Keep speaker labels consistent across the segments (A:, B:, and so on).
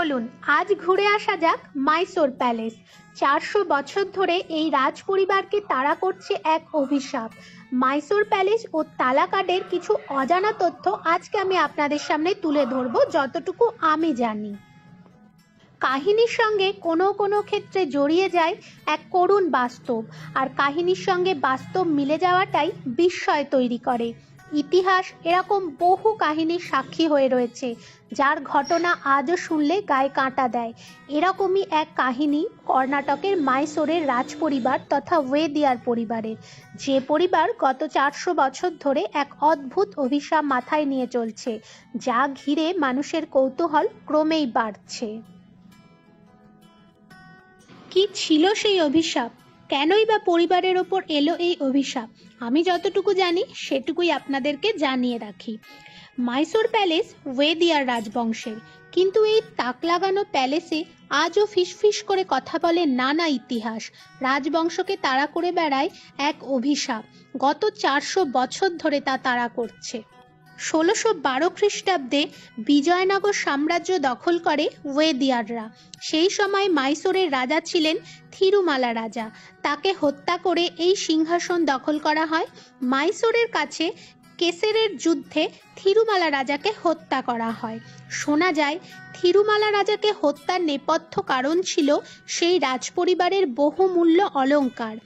A: চলুন আজ ঘুরে আসা যাক মাইসোর প্যালেস। 400 বছর ধরে এই রাজ পরিবারকে তাড়া করছে এক অভিশাপ। মাইসোর প্যালেস ও তালাকাডের কিছু অজানা তথ্য আজকে আমি আপনাদের সামনে তুলে ধরবো যতটুকু আমি জানি। কাহিনীর সঙ্গে কোনো কোনো ক্ষেত্রে জড়িয়ে যায় এক করুণ বাস্তব, আর কাহিনীর সঙ্গে বাস্তব মিলে যাওয়াটাই বিস্ময় তৈরি করে। ইতিহাস এরকম বহু কাহিনীর সাক্ষী হয়ে রয়েছে, যার ঘটনা আজও শুনলে গায়ে কাঁটা দেয়। এরকমই এক কাহিনী কর্ণাটকের মাইসোরের রাজপরিবার তথা ওয়েদিয়ার পরিবারের, যে পরিবার গত 400 বছর ধরে এক অদ্ভুত অভিশাপ মাথায় নিয়ে চলছে, যা ঘিরে মানুষের কৌতূহল ক্রমেই বাড়ছে। কি ছিল সেই অভিশাপ? কেনই বা পরিবারের ওপর এলো এই অভিশাপ? আমি যতটুকু জানি সেটুকুই আপনাদেরকে জানিয়ে রাখি। মাইসোর প্যালেস ওয়েদিয়ার রাজবংশের, কিন্তু এই তাক লাগানো প্যালেসে আজও ফিসফিস করে কথা বলে নানা ইতিহাস। রাজবংশকে তাড়া করে বেড়ায় এক অভিশাপ, গত 400 বছর ধরে তা তাড়া করছে। 1612 খ্রিস্টাব্দে বিজয়নগর সাম্রাজ্য দখল করে ওয়েদিয়াররা। সেই সময় মাইসোরের রাজা ছিলেন থিরুমালা রাজা। তাকে হত্যা করে এই সিংহাসন দখল করা হয়। মাইসোরের কাছে কেসেরের যুদ্ধে থিরুমালা রাজাকে হত্যা করা হয়। শোনা যায় থিরুমালা রাজাকে হত্যার নেপথ্য কারণ ছিল সেই রাজপরিবারের বহুমূল্য অলংকার।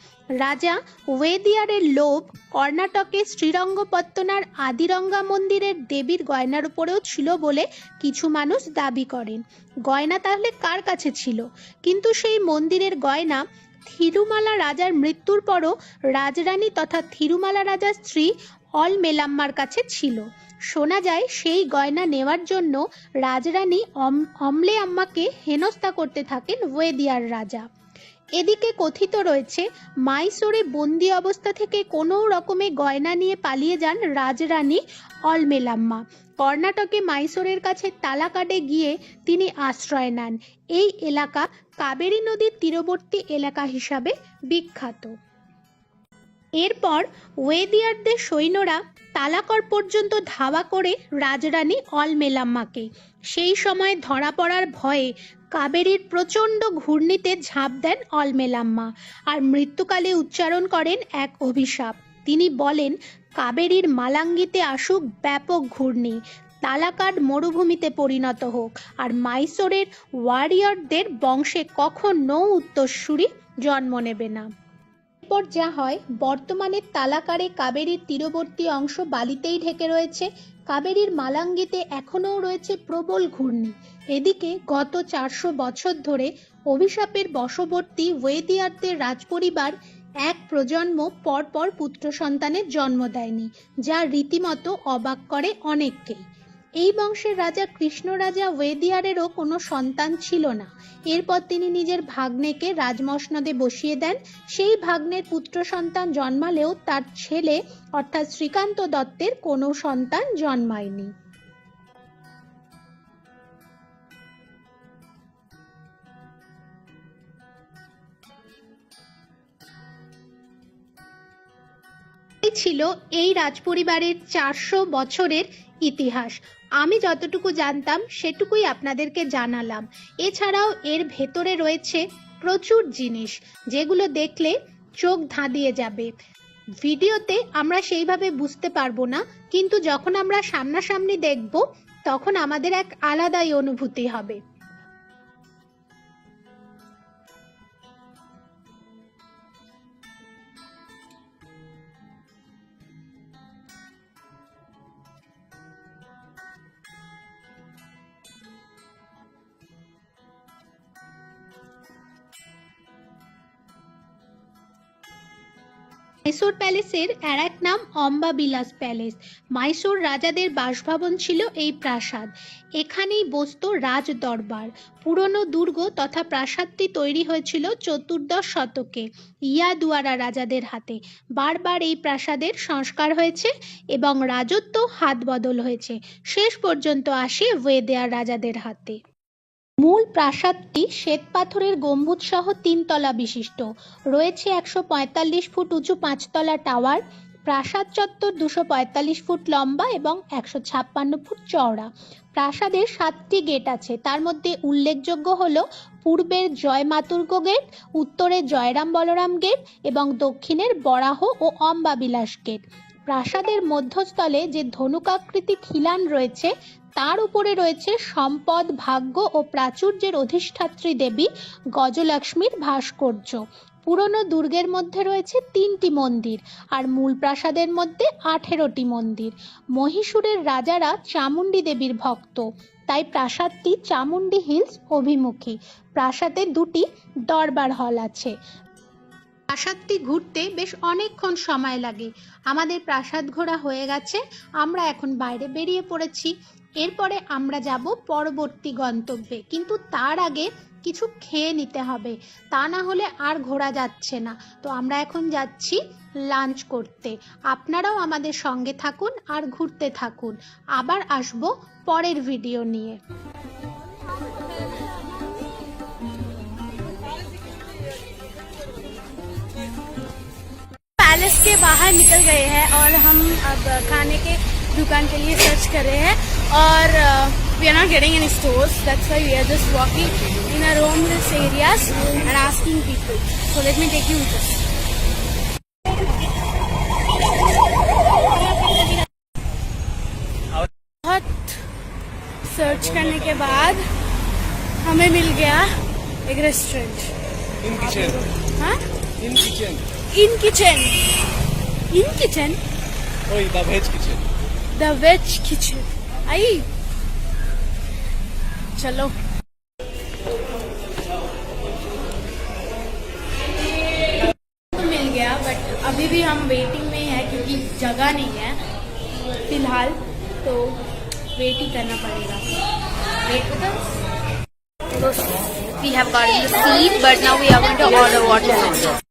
A: রাজা ওয়েদিয়ারের লোভ কর্ণাটকে শ্রীরঙ্গপত্তনার আদিরঙ্গা মন্দিরের দেবীর গয়নার উপরেও ছিল বলে কিছু মানুষ দাবি করেন। গয়না তাহলে কার কাছে ছিল? কিন্তু সেই মন্দিরের গয়না থিরুমালা রাজার মৃত্যুর পরও রাজরানী তথা থিরুমালা রাজার স্ত্রী অলমেলাম্মার কাছে ছিল। শোনা যায় সেই গয়না নেওয়ার জন্য রাজরানী অমলে আম্মাকে হেনস্থা করতে থাকেন ওয়েদিয়ার রাজা। এদিকে কথিত রয়েছে মাইসোরে বন্দি অবস্থা থেকে কোনো রকমে গয়না নিয়ে পালিয়ে যান রাজরানী অলমেলাম্মা। কর্ণাটকে মাইসোরের কাছে তালাকাডে গিয়ে তিনি আশ্রয় নেন। এই এলাকা কাবেরী নদীর তীরবর্তী এলাকা হিসাবে বিখ্যাত। এরপর ওয়েদিয়ারদের সৈন্যরা তালাকর পর্যন্ত ধাওয়া করে রাজরানী অলমেলাম্মাকে। সেই সময় ধরা পড়ার ভয়ে কাবেরীর প্রচণ্ড ঘূর্ণিতে ঝাঁপ দেন অলমেলাম্মা, আর মৃত্যুকালে উচ্চারণ করেন এক অভিশাপ। তিনি বলেন, কাবেরীর মালাঙ্গিতে আসুক ব্যাপক ঘূর্ণি, তালাকাড মরুভূমিতে পরিণত হোক, আর মাইসোরের ওয়ারিয়রদের বংশে কখনো উত্তরসূরি জন্ম নেবে না। এরপর যা হয়, বর্তমানে তালাকারে কাবেরীর তীরবর্তী অংশ বালিতেই ঢেকে রয়েছে। কাবেরীর মালাঙ্গিতে এখনও রয়েছে প্রবল ঘূর্ণি। এদিকে গত 400 বছর ধরে অভিশাপের বশবর্তী ওয়েদিয়ারদের রাজপরিবার এক প্রজন্ম পরপর পুত্র সন্তানের জন্ম দেয়নি, যা রীতিমতো অবাক করে অনেককেই। এই বংশের রাজা কৃষ্ণ রাজা ওয়েদিয়ারেরও কোনো সন্তান ছিল না। এরপর তিনি নিজের ভাগ্নেকে রাজমসনদে বসিয়ে দেন। সেই ভাগ্নের পুত্র সন্তান জন্মালেও তার ছেলে অর্থাৎ শ্রীকান্ত দত্তের কোনো সন্তান জন্মায়নি। ছিল এই রাজপরিবারের 400 বছরের ইতিহাস। আমি যতটুকু জানতাম সেটুকুই আপনাদেরকে জানালাম। এছাড়াও এর ভেতরে রয়েছে প্রচুর জিনিস, যেগুলো দেখলে চোখ ধাঁধিয়ে যাবে। ভিডিওতে আমরা সেইভাবে বুঝতে পারবো না, কিন্তু যখন আমরা সামনাসামনি দেখব তখন আমাদের এক আলাদাই অনুভূতি হবে। মাইসোর প্যালেসের আর এক নাম অম্বাবিলাস প্যালেস। মাইসোর রাজাদের বাসভবন ছিল এই প্রাসাদ। এখানেই বসত রাজ দরবার। পুরনো দুর্গ তথা প্রাসাদটি তৈরি হয়েছিল 14শ শতকে ইয়াদুয়ারা রাজাদের হাতে। বারবার এই প্রাসাদের সংস্কার হয়েছে এবং রাজত্ব হাত বদল হয়েছে, শেষ পর্যন্ত আসে ওয়েদিয়ার রাজাদের হাতে। মূল প্রাসাদটি শ্বেতপাথরের গম্বুজ সহ 3 তলা বিশিষ্ট। রয়েছে 145 ফুট উঁচু 5 তলা টাওয়ার। প্রাসাদ চত্বর 245 ফুট লম্বা এবং 156 ফুট চওড়া। প্রাসাদের 7টি গেট আছে, তার মধ্যে উল্লেখযোগ্য হলো পূর্বের জয় মাতুর্গ গেট, উত্তরের জয়রাম বলরাম গেট এবং দক্ষিণের বরাহ ও অম্বাবিলাস গেট। প্রাসাদের মধ্যস্থলে যে ধনুকাকৃতি খিলান রয়েছে তার উপরে রয়েছে সম্পদ, ভাগ্য ও প্রাচুর্যের অধিষ্ঠাত্রী দেবী গজলক্ষ্মীর ভাস্কর্য। পুরনো দুর্গের মধ্যে রয়েছে 3টি মন্দির আর মূল প্রাসাদের মধ্যে 18টি মন্দির। মহীশূরের রাজারা চামুণ্ডী দেবীর ভক্ত, তাই প্রাসাদটি চামুণ্ডী হিলস অভিমুখী। প্রাসাদে 2টি দরবার হল আছে। প্রাসাদটি ঘুরতে বেশ অনেকক্ষণ সময় লাগে। আমাদের প্রাসাদ ঘোরা হয়ে গেছে, আমরা এখন বাইরে বেরিয়ে পড়েছি। এরপরে আমরা যাব পরবর্তী গন্তব্যে, কিন্তু তার আগে কিছু খেয়ে নিতে হবে, তা না হলে আর ঘোরা যাচ্ছে না। তো আমরা এখন যাচ্ছি লাঞ্চ করতে। আপনারাও আমাদের সঙ্গে থাকুন আর ঘুরতে থাকুন। আবার আসবো পরের ভিডিও নিয়ে।
B: पैलेस के बाहर निकल गए हैं और हम अब खाने के दुकान के लिए सर्च कर रहे हैं और we are not getting any stores, that's why we are just walking in a roamless areas and asking people, so let me take you with us. बहुत सर्च करने के बाद हमें मिल गया एक रेस्टोरेंट
C: In kitchen.
B: हाँ
C: In kitchen.
B: In kitchen, in kitchen,
C: Oh, the veg kitchen.
B: The veg kitchen. आई चलो। तो मिल गया बट अभी भी हम वेटिंग में है क्योंकि जगह नहीं है फिलहाल, तो वेट ही करना पड़ेगा। Wait with us. We have gotten the seat, but now we are going to order what we want.